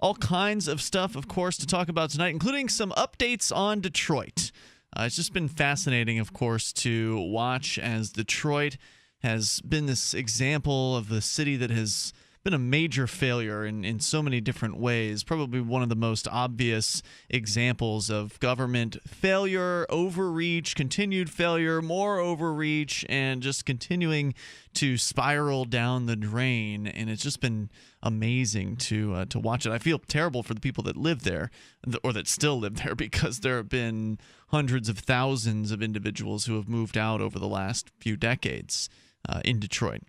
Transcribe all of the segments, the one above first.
all kinds of stuff, of course, to talk about tonight, including some updates on Detroit. It's just been fascinating, of course, to watch as Detroit has been this example of the city that has been a major failure in so many different ways. Probably one of the most obvious examples of government failure, overreach, continued failure, more overreach, and just continuing to spiral down the drain. And it's just been amazing to watch it. I feel terrible for the people that live there or that still live there, because there have been hundreds of thousands of individuals who have moved out over the last few decades in Detroit.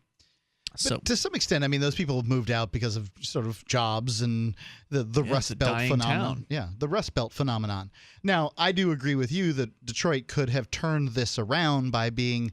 But to some extent, I mean, those people have moved out because of sort of jobs and the Rust Belt phenomenon. Town. Yeah, the Rust Belt phenomenon. Now, I do agree with you that Detroit could have turned this around by being,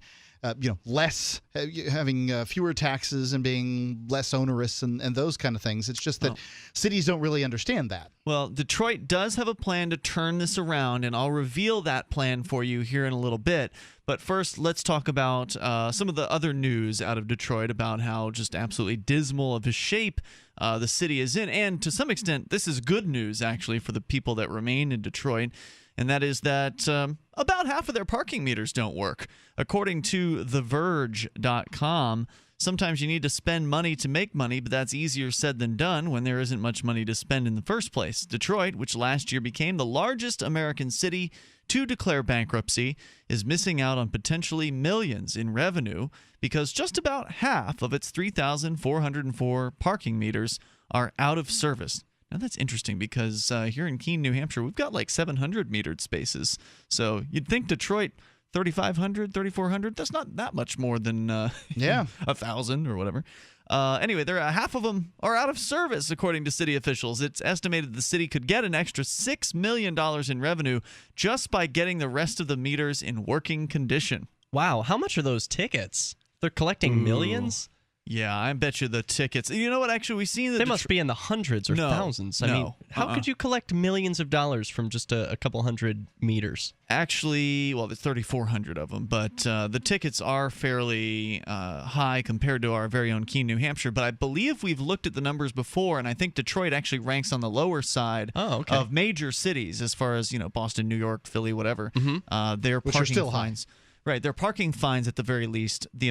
less, having fewer taxes and being less onerous and those kind of things. It's just that cities don't really understand that. Well, Detroit does have a plan to turn this around, and I'll reveal that plan for you here in a little bit. But first, let's talk about some of the other news out of Detroit about how just absolutely dismal of a shape the city is in. And to some extent, this is good news, actually, for the people that remain in Detroit. And that is that about half of their parking meters don't work. According to TheVerge.com, sometimes you need to spend money to make money, but that's easier said than done when there isn't much money to spend in the first place. Detroit, which last year became the largest American city to declare bankruptcy, is missing out on potentially millions in revenue because just about half of its 3,404 parking meters are out of service. Now, that's interesting because here in Keene, New Hampshire, we've got like 700 metered spaces. So you'd think Detroit, 3,500, 3,400, that's not that much more than 1,000 or whatever. Anyway, half of them are out of service, according to city officials. It's estimated the city could get an extra $6 million in revenue just by getting the rest of the meters in working condition. Wow, how much are those tickets? They're collecting millions? Yeah, I bet you the tickets. You know what? Actually, we've seen that they must be in the hundreds or thousands. I mean, how could you collect millions of dollars from just a couple hundred meters? Actually, well, there's 3,400 of them, but the tickets are fairly high compared to our very own Keene, New Hampshire. But I believe we've looked at the numbers before, and I think Detroit actually ranks on the lower side of major cities as far as Boston, New York, Philly, whatever. Their Which parking are still fines. Right, their parking fines at the very least, the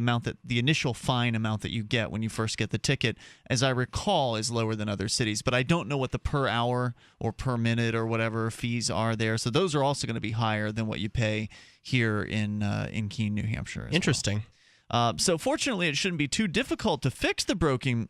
initial fine amount that you get when you first get the ticket, as I recall, is lower than other cities. But I don't know what the per hour or per minute or whatever fees are there. So those are also going to be higher than what you pay here in Keene, New Hampshire. Interesting. So fortunately, it shouldn't be too difficult to fix the broken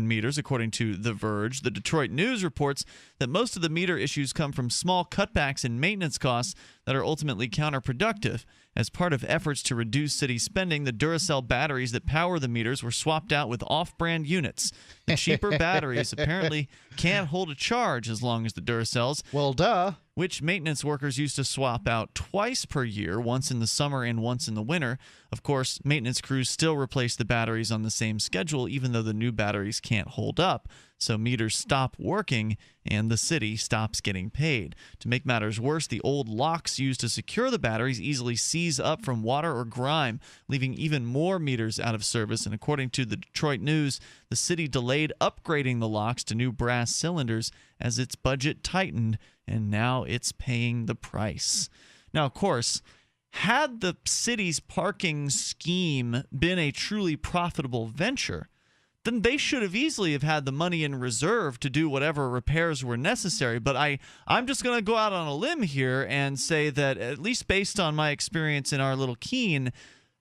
meters, according to The Verge. The Detroit News reports that most of the meter issues come from small cutbacks in maintenance costs that are ultimately counterproductive. As part of efforts to reduce city spending, the Duracell batteries that power the meters were swapped out with off-brand units. The cheaper batteries apparently can't hold a charge as long as the Duracells. Well, duh. Which maintenance workers used to swap out twice per year, once in the summer and once in the winter. Of course, maintenance crews still replace the batteries on the same schedule, even though the new batteries can't hold up. So meters stop working and the city stops getting paid. To make matters worse, the old locks used to secure the batteries easily seize up from water or grime, leaving even more meters out of service. And according to the Detroit News, the city delayed upgrading the locks to new brass cylinders as its budget tightened, and now it's paying the price. Now, of course, had the city's parking scheme been a truly profitable venture, then they should have easily have had the money in reserve to do whatever repairs were necessary. But I'm just going to go out on a limb here and say that, at least based on my experience in our little Keene,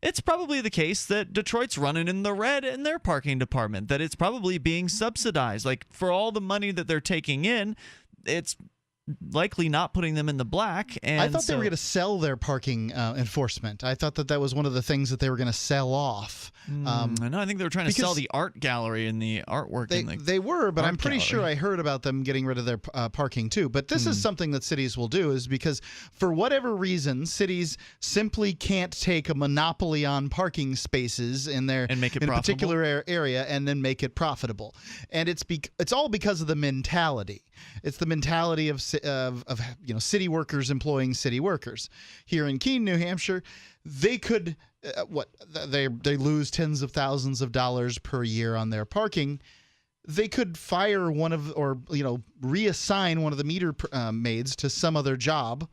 it's probably the case that Detroit's running in the red in their parking department, that it's probably being subsidized. Like, for all the money that they're taking in, it's likely not putting them in the black. And I thought they were going to sell their parking enforcement. I thought that was one of the things that they were going to sell off. I think they were trying to sell the art gallery and the artwork. They were, but I'm pretty gallery. sure I heard about them getting rid of their parking too. But this is something that cities will do, is because for whatever reason, cities simply can't take a monopoly on parking spaces in their and make it in a profitable? particular area and then make it profitable. And it's all because of the mentality. It's the mentality of city workers employing city workers. Here in Keene, New Hampshire, they could they lose tens of thousands of dollars per year on their parking. they could fire one of, or reassign one of the meter maids to some other job,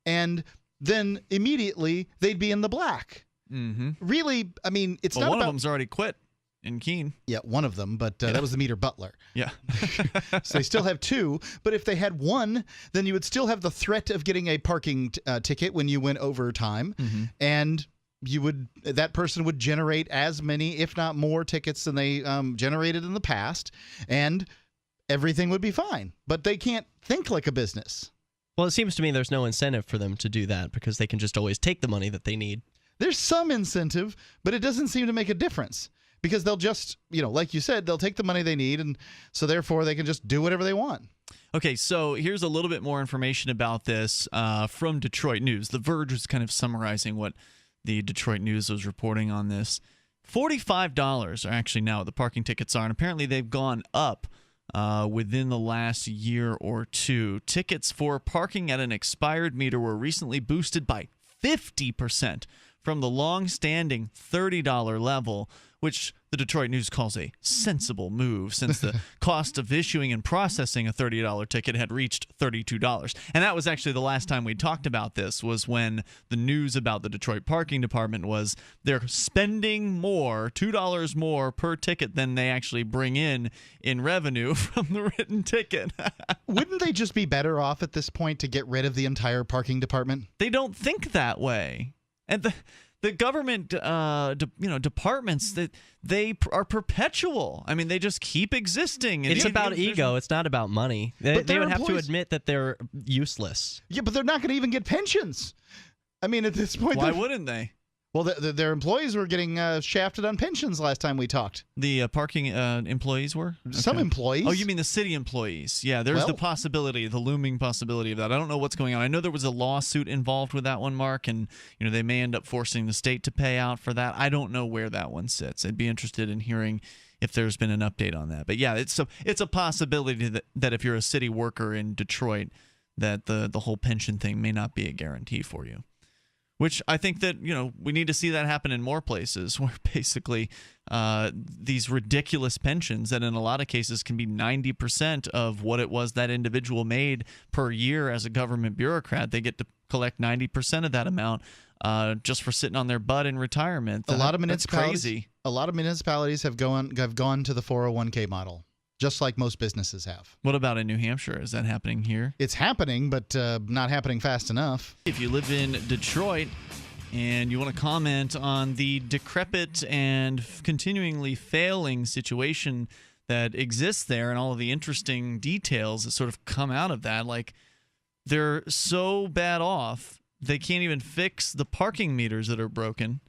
and then immediately they'd be in the black. Mm-hmm. Really, I mean, it's not one about... of them's already quit in Keene. Yeah, one of them, but that was the meter butler. Yeah. So they still have two, but if they had one, then you would still have the threat of getting a parking ticket when you went over time, and that person would generate as many, if not more, tickets than they generated in the past, and everything would be fine. But they can't think like a business. Well, it seems to me there's no incentive for them to do that because they can just always take the money that they need. There's some incentive, but it doesn't seem to make a difference because they'll just, like you said, they'll take the money they need, and so therefore they can just do whatever they want. Okay, so here's a little bit more information about this from Detroit News. The Verge was kind of summarizing what the Detroit News was reporting on this. $45 are actually now what the parking tickets are, and apparently they've gone up within the last year or two. Tickets for parking at an expired meter were recently boosted by 50% from the long-standing $30 level, which the Detroit News calls a sensible move since the cost of issuing and processing a $30 ticket had reached $32. And that was actually the last time we talked about this, was when the news about the Detroit Parking Department was they're spending more, $2 more per ticket than they actually bring in revenue from the written ticket. Wouldn't they just be better off at this point to get rid of the entire parking department? They don't think that way. And the government, departments, that they are perpetual. I mean, they just keep existing. It's about ego. It's not about money. They would have to employees. Admit that they're useless. Yeah, but they're not going to even get pensions. I mean, at this point, why wouldn't they? Well, their employees were getting shafted on pensions last time we talked. The parking employees were? Okay. Some employees. Oh, you mean the city employees? Yeah, there's the possibility, the looming possibility of that. I don't know what's going on. I know there was a lawsuit involved with that one, Mark, and they may end up forcing the state to pay out for that. I don't know where that one sits. I'd be interested in hearing if there's been an update on that. But yeah, it's a possibility that if you're a city worker in Detroit, that the whole pension thing may not be a guarantee for you. Which I think that, we need to see that happen in more places where basically these ridiculous pensions that in a lot of cases can be 90% of what it was that individual made per year as a government bureaucrat. They get to collect 90% of that amount just for sitting on their butt in retirement. A lot of municipalities, crazy. A lot of municipalities have gone to the 401k model, just like most businesses have. What about in New Hampshire? Is that happening here? It's happening, but not happening fast enough. If you live in Detroit and you want to comment on the decrepit and continually failing situation that exists there and all of the interesting details that sort of come out of that, like they're so bad off, they can't even fix the parking meters that are broken.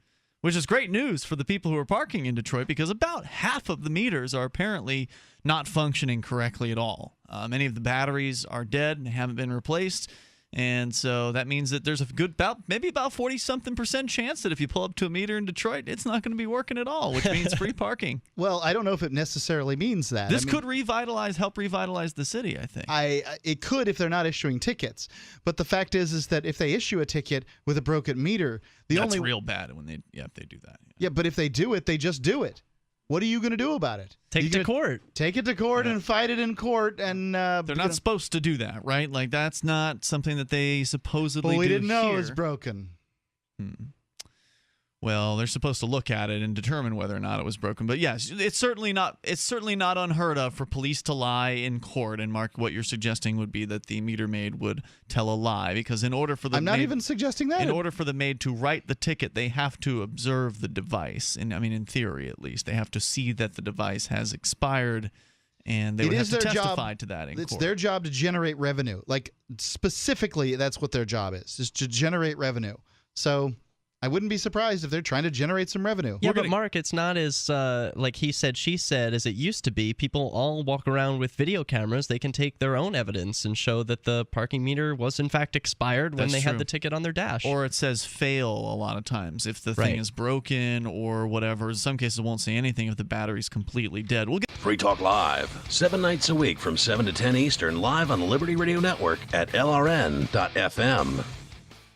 Which is great news for the people who are parking in Detroit because about half of the meters are apparently not functioning correctly at all. Many of the batteries are dead and haven't been replaced. And so that means that there's a good maybe about 40-something% chance that if you pull up to a meter in Detroit, it's not going to be working at all, which means free parking. Well, I don't know if it necessarily means that. This could help revitalize the city, I think. It could if they're not issuing tickets. But the fact is that if they issue a ticket with a broken meter, that's real bad when if they do that. Yeah, but if they do it, they just do it. What are you going to do about it? Take it to court. Take it to court and fight it in court. And they're not supposed to do that, right? Like that's not something that they supposedly do. We didn't know here. it was broken. Well, they're supposed to look at it and determine whether or not it was broken. But yes, it's certainly not unheard of for police to lie in court. And Mark, what you're suggesting would be that the meter maid would tell a lie because in order for the I'm not even suggesting that. In order for the maid to write the ticket, they have to observe the device. And I mean, in theory, at least, they have to see that the device has expired, and they would have to testify to that in court. It's their job to generate revenue. Like specifically, that's what their job is to generate revenue. So I wouldn't be surprised if they're trying to generate some revenue. Yeah, but Mark, it's not as like he said, she said, as it used to be. People all walk around with video cameras. They can take their own evidence and show that the parking meter was in fact expired when they had the ticket on their dash. Or it says fail a lot of times if the thing is broken or whatever. In some cases, it won't say anything if the battery's completely dead. Free Talk Live, 7 nights a week from 7 to 10 Eastern, live on the Liberty Radio Network at LRN.FM.